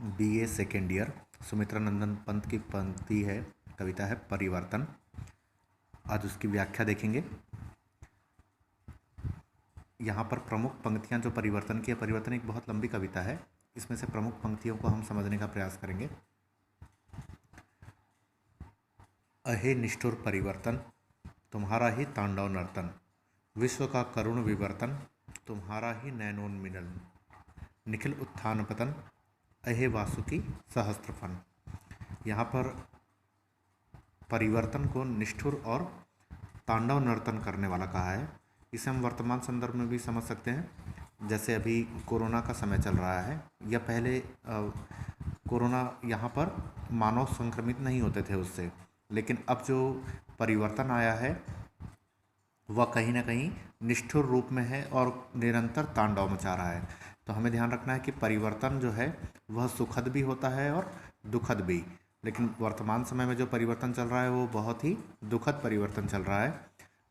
BA second year Sumitra नंदन पंत की पंक्ति है, कविता है परिवर्तन। आज उसकी व्याख्या देखेंगे। यहाँ पर प्रमुख पंक्तियाँ जो परिवर्तन की है, परिवर्तन एक बहुत लंबी कविता है, इसमें से प्रमुख पंक्तियों को हम समझने का प्रयास करेंगे। अहे निष्ठुर परिवर्तन, तुम्हारा ही तांडव नर्तन, विश्व का करुण विवर्तन, तुम्हारा ही नैनोन्मिलन, निखिल उत्थान पतन, अहे वासुकी सहस्त्रफन। यहाँ पर परिवर्तन को निष्ठुर और तांडव नर्तन करने वाला कहा है। इसे हम वर्तमान संदर्भ में भी समझ सकते हैं। जैसे अभी कोरोना का समय चल रहा है, या पहले कोरोना यहाँ पर मानव संक्रमित नहीं होते थे उससे, लेकिन अब जो परिवर्तन आया है वह कहीं ना कहीं निष्ठुर रूप में है और निरंतर तांडव मचा रहा है। तो हमें ध्यान रखना है कि परिवर्तन जो है वह सुखद भी होता है और दुखद भी, लेकिन वर्तमान समय में जो परिवर्तन चल रहा है वो बहुत ही दुखद परिवर्तन चल रहा है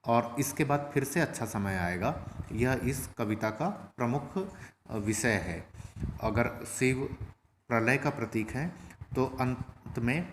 और इसके बाद फिर से अच्छा समय आएगा। यह इस कविता का प्रमुख विषय है। अगर शिव प्रलय का प्रतीक है तो अंत में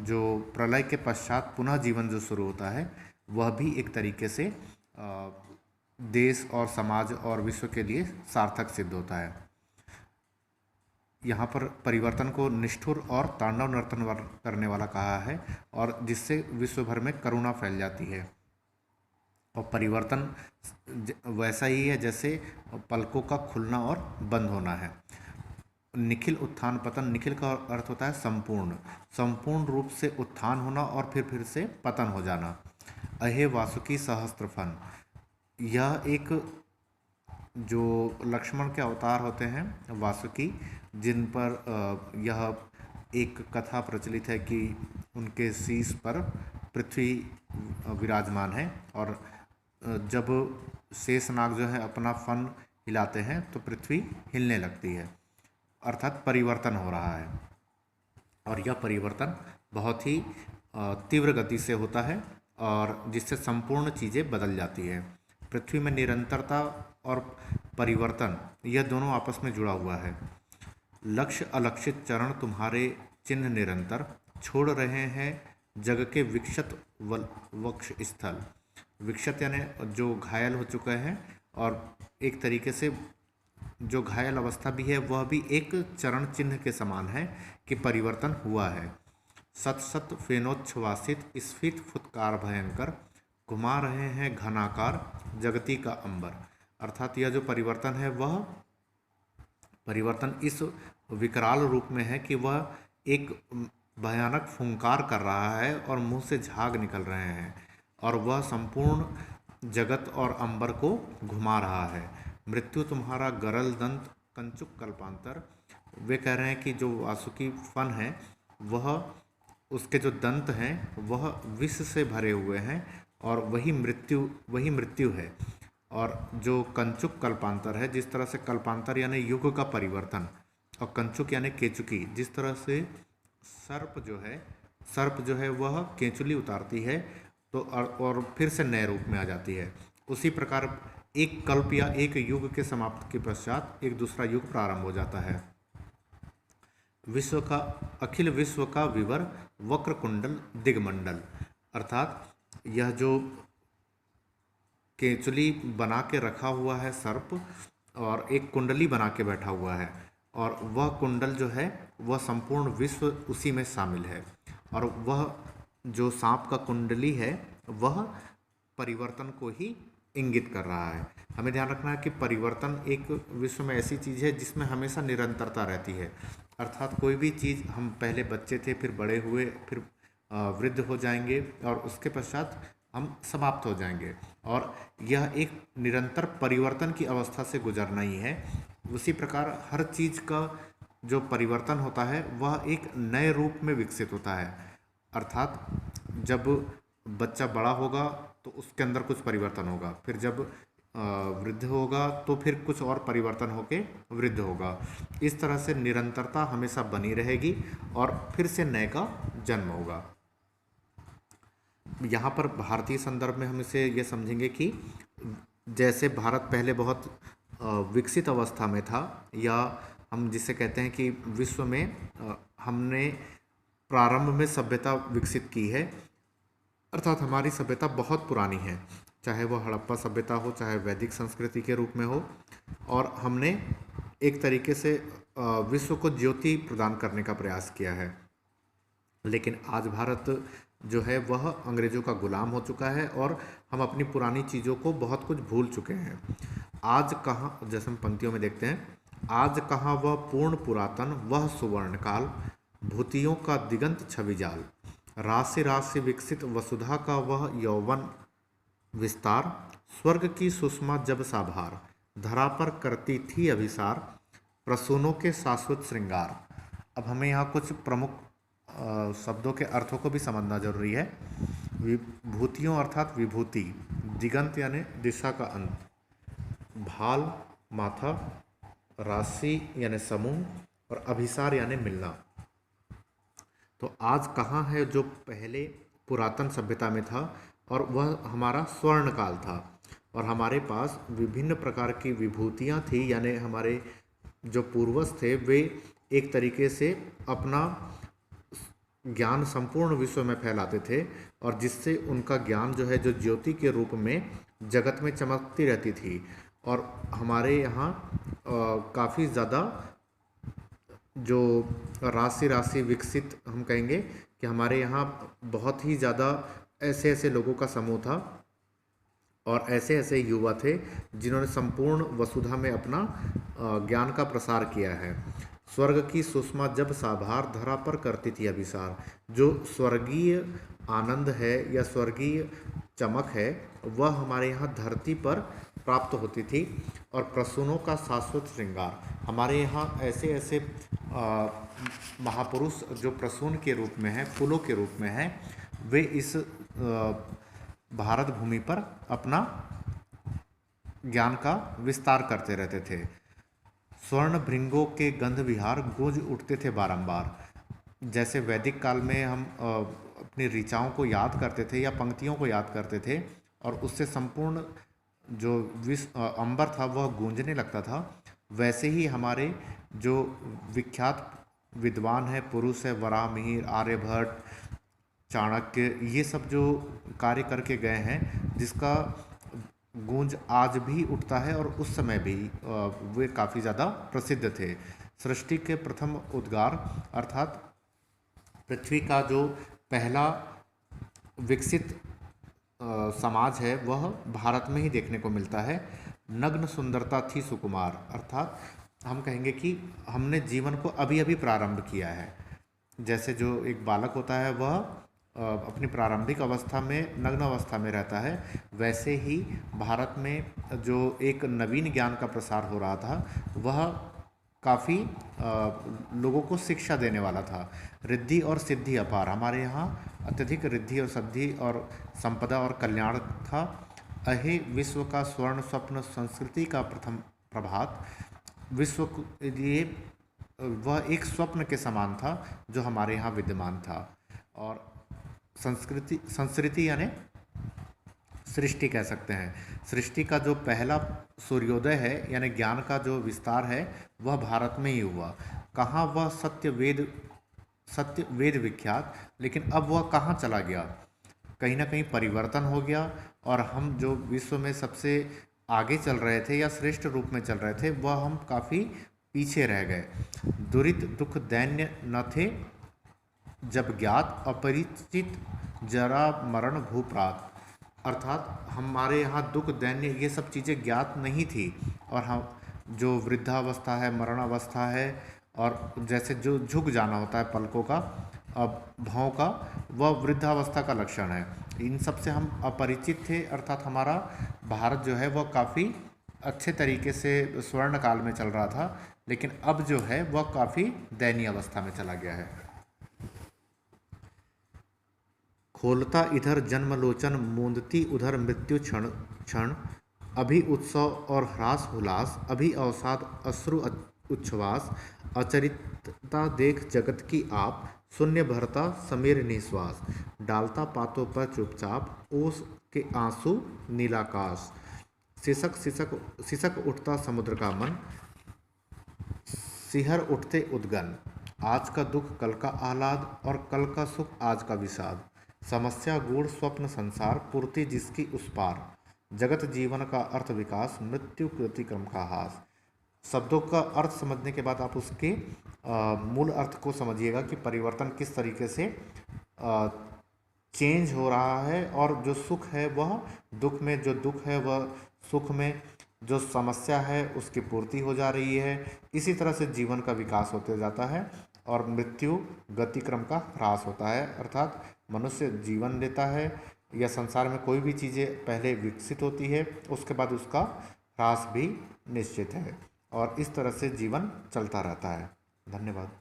जो प्रलय के पश्चात पुनः जीवन जो शुरू होता है वह भी एक तरीके से देश और समाज और विश्व के लिए सार्थक सिद्ध होता है। यहाँ पर परिवर्तन को निष्ठुर और तांडव नर्तन करने वाला कहा है और जिससे विश्व भर में करुणा फैल जाती है। और परिवर्तन वैसा ही है जैसे पलकों का खुलना और बंद होना है। निखिल उत्थान पतन, निखिल का अर्थ होता है संपूर्ण, संपूर्ण रूप से उत्थान होना और फिर से पतन हो जाना। अहे वासुकी सहस्त्रफन, यह एक जो लक्ष्मण के अवतार होते हैं वासुकी, जिन पर यह एक कथा प्रचलित है कि उनके शीश पर पृथ्वी विराजमान है और जब शेषनाग जो है अपना फन हिलाते हैं तो पृथ्वी हिलने लगती है, अर्थात परिवर्तन हो रहा है। और यह परिवर्तन बहुत ही तीव्र गति से होता है और जिससे संपूर्ण चीज़ें बदल जाती है। पृथ्वी में निरंतरता और परिवर्तन यह दोनों आपस में जुड़ा हुआ है। लक्ष्य अलक्षित चरण तुम्हारे चिन्ह निरंतर, छोड़ रहे हैं जग के विक्षत वक्ष स्थल। विक्षत यानी जो घायल हो चुके हैं और एक तरीके से जो घायल अवस्था भी है वह भी एक चरण चिन्ह के समान है कि परिवर्तन हुआ है। सत सत फेनोच्छ्वासित स्फीत फुत्कार भयंकर, घुमा रहे हैं घनाकार जगती का अंबर। अर्थात यह जो परिवर्तन है वह परिवर्तन इस विकराल रूप में है कि वह एक भयानक फुंकार कर रहा है और मुंह से झाग निकल रहे हैं और वह संपूर्ण जगत और अंबर को घुमा रहा है। मृत्यु तुम्हारा गरल दंत कंचुक कल्पांतर, वे कह रहे हैं कि जो वासुकी फन है वह उसके जो दंत हैं वह विष से भरे हुए हैं और वही मृत्यु है। और जो कंचुक कल्पांतर है, जिस तरह से कल्पांतर यानी युग का परिवर्तन और कंचुक यानी केचुकी, जिस तरह से सर्प जो है वह केंचुली उतारती है तो और फिर से नए रूप में आ जाती है, उसी प्रकार एक कल्प या एक युग के समाप्ति के पश्चात एक दूसरा युग प्रारंभ हो जाता है। अखिल विश्व का विवर वक्र कुंडल दिगमंडल, अर्थात यह जो केंचुली बना के रखा हुआ है सर्प और एक कुंडली बना के बैठा हुआ है और वह कुंडल जो है वह संपूर्ण विश्व उसी में शामिल है और वह जो सांप का कुंडली है वह परिवर्तन को ही इंगित कर रहा है। हमें ध्यान रखना है कि परिवर्तन एक विश्व में ऐसी चीज़ है जिसमें हमेशा निरंतरता रहती है। अर्थात कोई भी चीज़, हम पहले बच्चे थे, फिर बड़े हुए, फिर वृद्ध हो जाएंगे और उसके पश्चात हम समाप्त हो जाएंगे और यह एक निरंतर परिवर्तन की अवस्था से गुजरना ही है। उसी प्रकार हर चीज़ का जो परिवर्तन होता है वह एक नए रूप में विकसित होता है। अर्थात जब बच्चा बड़ा होगा तो उसके अंदर कुछ परिवर्तन होगा, फिर जब वृद्ध होगा तो फिर कुछ और परिवर्तन होके वृद्ध होगा। इस तरह से निरंतरता हमेशा बनी रहेगी और फिर से नए का जन्म होगा। यहाँ पर भारतीय संदर्भ में हम इसे ये समझेंगे कि जैसे भारत पहले बहुत विकसित अवस्था में था या हम जिसे कहते हैं कि विश्व में हमने प्रारंभ में सभ्यता विकसित की है, अर्थात हमारी सभ्यता बहुत पुरानी है, चाहे वह हड़प्पा सभ्यता हो, चाहे वैदिक संस्कृति के रूप में हो, और हमने एक तरीके से विश्व को ज्योति प्रदान करने का प्रयास किया है। लेकिन आज भारत जो है वह अंग्रेज़ों का गुलाम हो चुका है और हम अपनी पुरानी चीज़ों को बहुत कुछ भूल चुके हैं। आज कहाँ, जैसे हम पंक्तियों में देखते हैं, आज कहाँ वह पूर्ण पुरातन वह सुवर्ण काल, भूतियों का दिगंत छवि जाल, राशि राशि विकसित वसुधा का वह यौवन विस्तार, स्वर्ग की सुषमा जब साभार, धरा पर करती थी अभिसार, प्रसूनों के शाश्वत श्रृंगार। अब हमें यहाँ कुछ प्रमुख शब्दों के अर्थों को भी समझना जरूरी है। विभूतियों अर्थात विभूति, दिगंत यानी दिशा का अंत, भाल माथा, राशि यानी समूह, और अभिसार यानी मिलना। तो आज कहाँ है जो पहले पुरातन सभ्यता में था, और वह हमारा स्वर्ण काल था, और हमारे पास विभिन्न प्रकार की विभूतियाँ थी, यानी हमारे जो पूर्वज थे वे एक तरीके से अपना ज्ञान संपूर्ण विश्व में फैलाते थे, और जिससे उनका ज्ञान जो है जो ज्योति के रूप में जगत में चमकती रहती थी। और हमारे यहाँ काफ़ी ज़्यादा जो राशि राशि विकसित, हम कहेंगे कि हमारे यहाँ बहुत ही ज़्यादा ऐसे ऐसे लोगों का समूह था और ऐसे ऐसे युवा थे जिन्होंने संपूर्ण वसुधा में अपना ज्ञान का प्रसार किया है। स्वर्ग की सुषमा जब साभार, धरा पर करती थी अभिसार। जो स्वर्गीय आनंद है या स्वर्गीय चमक है वह हमारे यहाँ धरती पर प्राप्त होती थी, और प्रसूनों का शाश्वत श्रृंगार, हमारे यहाँ ऐसे ऐसे महापुरुष जो प्रसून के रूप में हैं, फूलों के रूप में हैं, वे इस भारत भूमि पर अपना ज्ञान का विस्तार करते रहते थे। स्वर्ण भृंगों के गंध विहार गूंज उठते थे बारंबार। जैसे वैदिक काल में हम अपनी ऋचाओं को याद करते थे या पंक्तियों को याद करते थे, और उससे संपूर्ण जो अंबर था वह गूंजने लगता था, वैसे ही हमारे जो विख्यात विद्वान है, पुरुष है, वराहमिहिर, आर्यभट्ट, चाणक्य, ये सब जो कार्य करके गए हैं, जिसका गूंज आज भी उठता है, और उस समय भी वे काफ़ी ज़्यादा प्रसिद्ध थे। सृष्टि के प्रथम उद्गार अर्थात पृथ्वी का जो पहला विकसित समाज है वह भारत में ही देखने को मिलता है। नग्न सुंदरता थी सुकुमार, अर्थात हम कहेंगे कि हमने जीवन को अभी अभी प्रारंभ किया है। जैसे जो एक बालक होता है वह अपनी प्रारंभिक अवस्था में नग्न अवस्था में रहता है, वैसे ही भारत में जो एक नवीन ज्ञान का प्रसार हो रहा था वह काफ़ी लोगों को शिक्षा देने वाला था। रिद्धि और सिद्धि अपार, हमारे यहाँ अत्यधिक रिद्धि और सिद्धि और संपदा और कल्याण था। अहे विश्व का स्वर्ण स्वप्न, संस्कृति का प्रथम प्रभात, विश्व के लिए वह एक स्वप्न के समान था जो हमारे यहाँ विद्यमान था। और संस्कृति यानी सृष्टि कह सकते हैं। सृष्टि का जो पहला सूर्योदय है यानी ज्ञान का जो विस्तार है वह भारत में ही हुआ। कहाँ वह सत्य वेद विख्यात, लेकिन अब वह कहाँ चला गया? कहीं ना कहीं परिवर्तन हो गया, और हम जो विश्व में सबसे आगे चल रहे थे या श्रेष्ठ रूप में चल रहे थे वह हम काफ़ी पीछे रह गए। दुरित दुख दैन्य न थे जब ज्ञात, अपरिचित जरा मरण भूप्रात, अर्थात हमारे यहाँ दुख दैन्य ये सब चीज़ें ज्ञात नहीं थी, और हम जो वृद्धावस्था है, मरणावस्था है, और जैसे जो झुक जाना होता है पलकों का, भावों का, वह वृद्धावस्था का लक्षण है। इन सब से हम अपरिचित थे, अर्थात हमारा भारत जो है वह काफ़ी अच्छे तरीके से स्वर्ण काल में चल रहा था, लेकिन अब जो है वह काफ़ी दयनीय अवस्था में चला गया है। खोलता इधर जन्मलोचन, मूंदती उधर मृत्यु क्षण क्षण, अभी उत्सव और ह्रास उल्लास, अभी अवसाद अश्रु उच्छ्वास, अचरितता देख जगत की आप, शून्य भरता समीर निश्वास, डालता पातों पर चुपचाप ओस के आंसू नीलाकाश, सिसक सिसक सिसक उठता समुद्र का मन, शिहर उठते उद्गन, आज का दुख कल का आह्लाद और कल का सुख आज का विषाद। समस्या गूढ़ स्वप्न संसार, पूर्ति जिसकी उस पार। जगत जीवन का अर्थ विकास, मृत्यु कृतिक्रम का हास। शब्दों का अर्थ समझने के बाद आप उसके मूल अर्थ को समझिएगा कि परिवर्तन किस तरीके से चेंज हो रहा है, और जो सुख है वह दुख में, जो दुख है वह सुख में, जो समस्या है उसकी पूर्ति हो जा रही है। इसी तरह से जीवन का विकास होते जाता है और मृत्यु गतिक्रम का ह्रास होता है, अर्थात मनुष्य जीवन लेता है या संसार में कोई भी चीज़ें पहले विकसित होती है, उसके बाद उसका ह्रास भी निश्चित है, और इस तरह से जीवन चलता रहता है। धन्यवाद।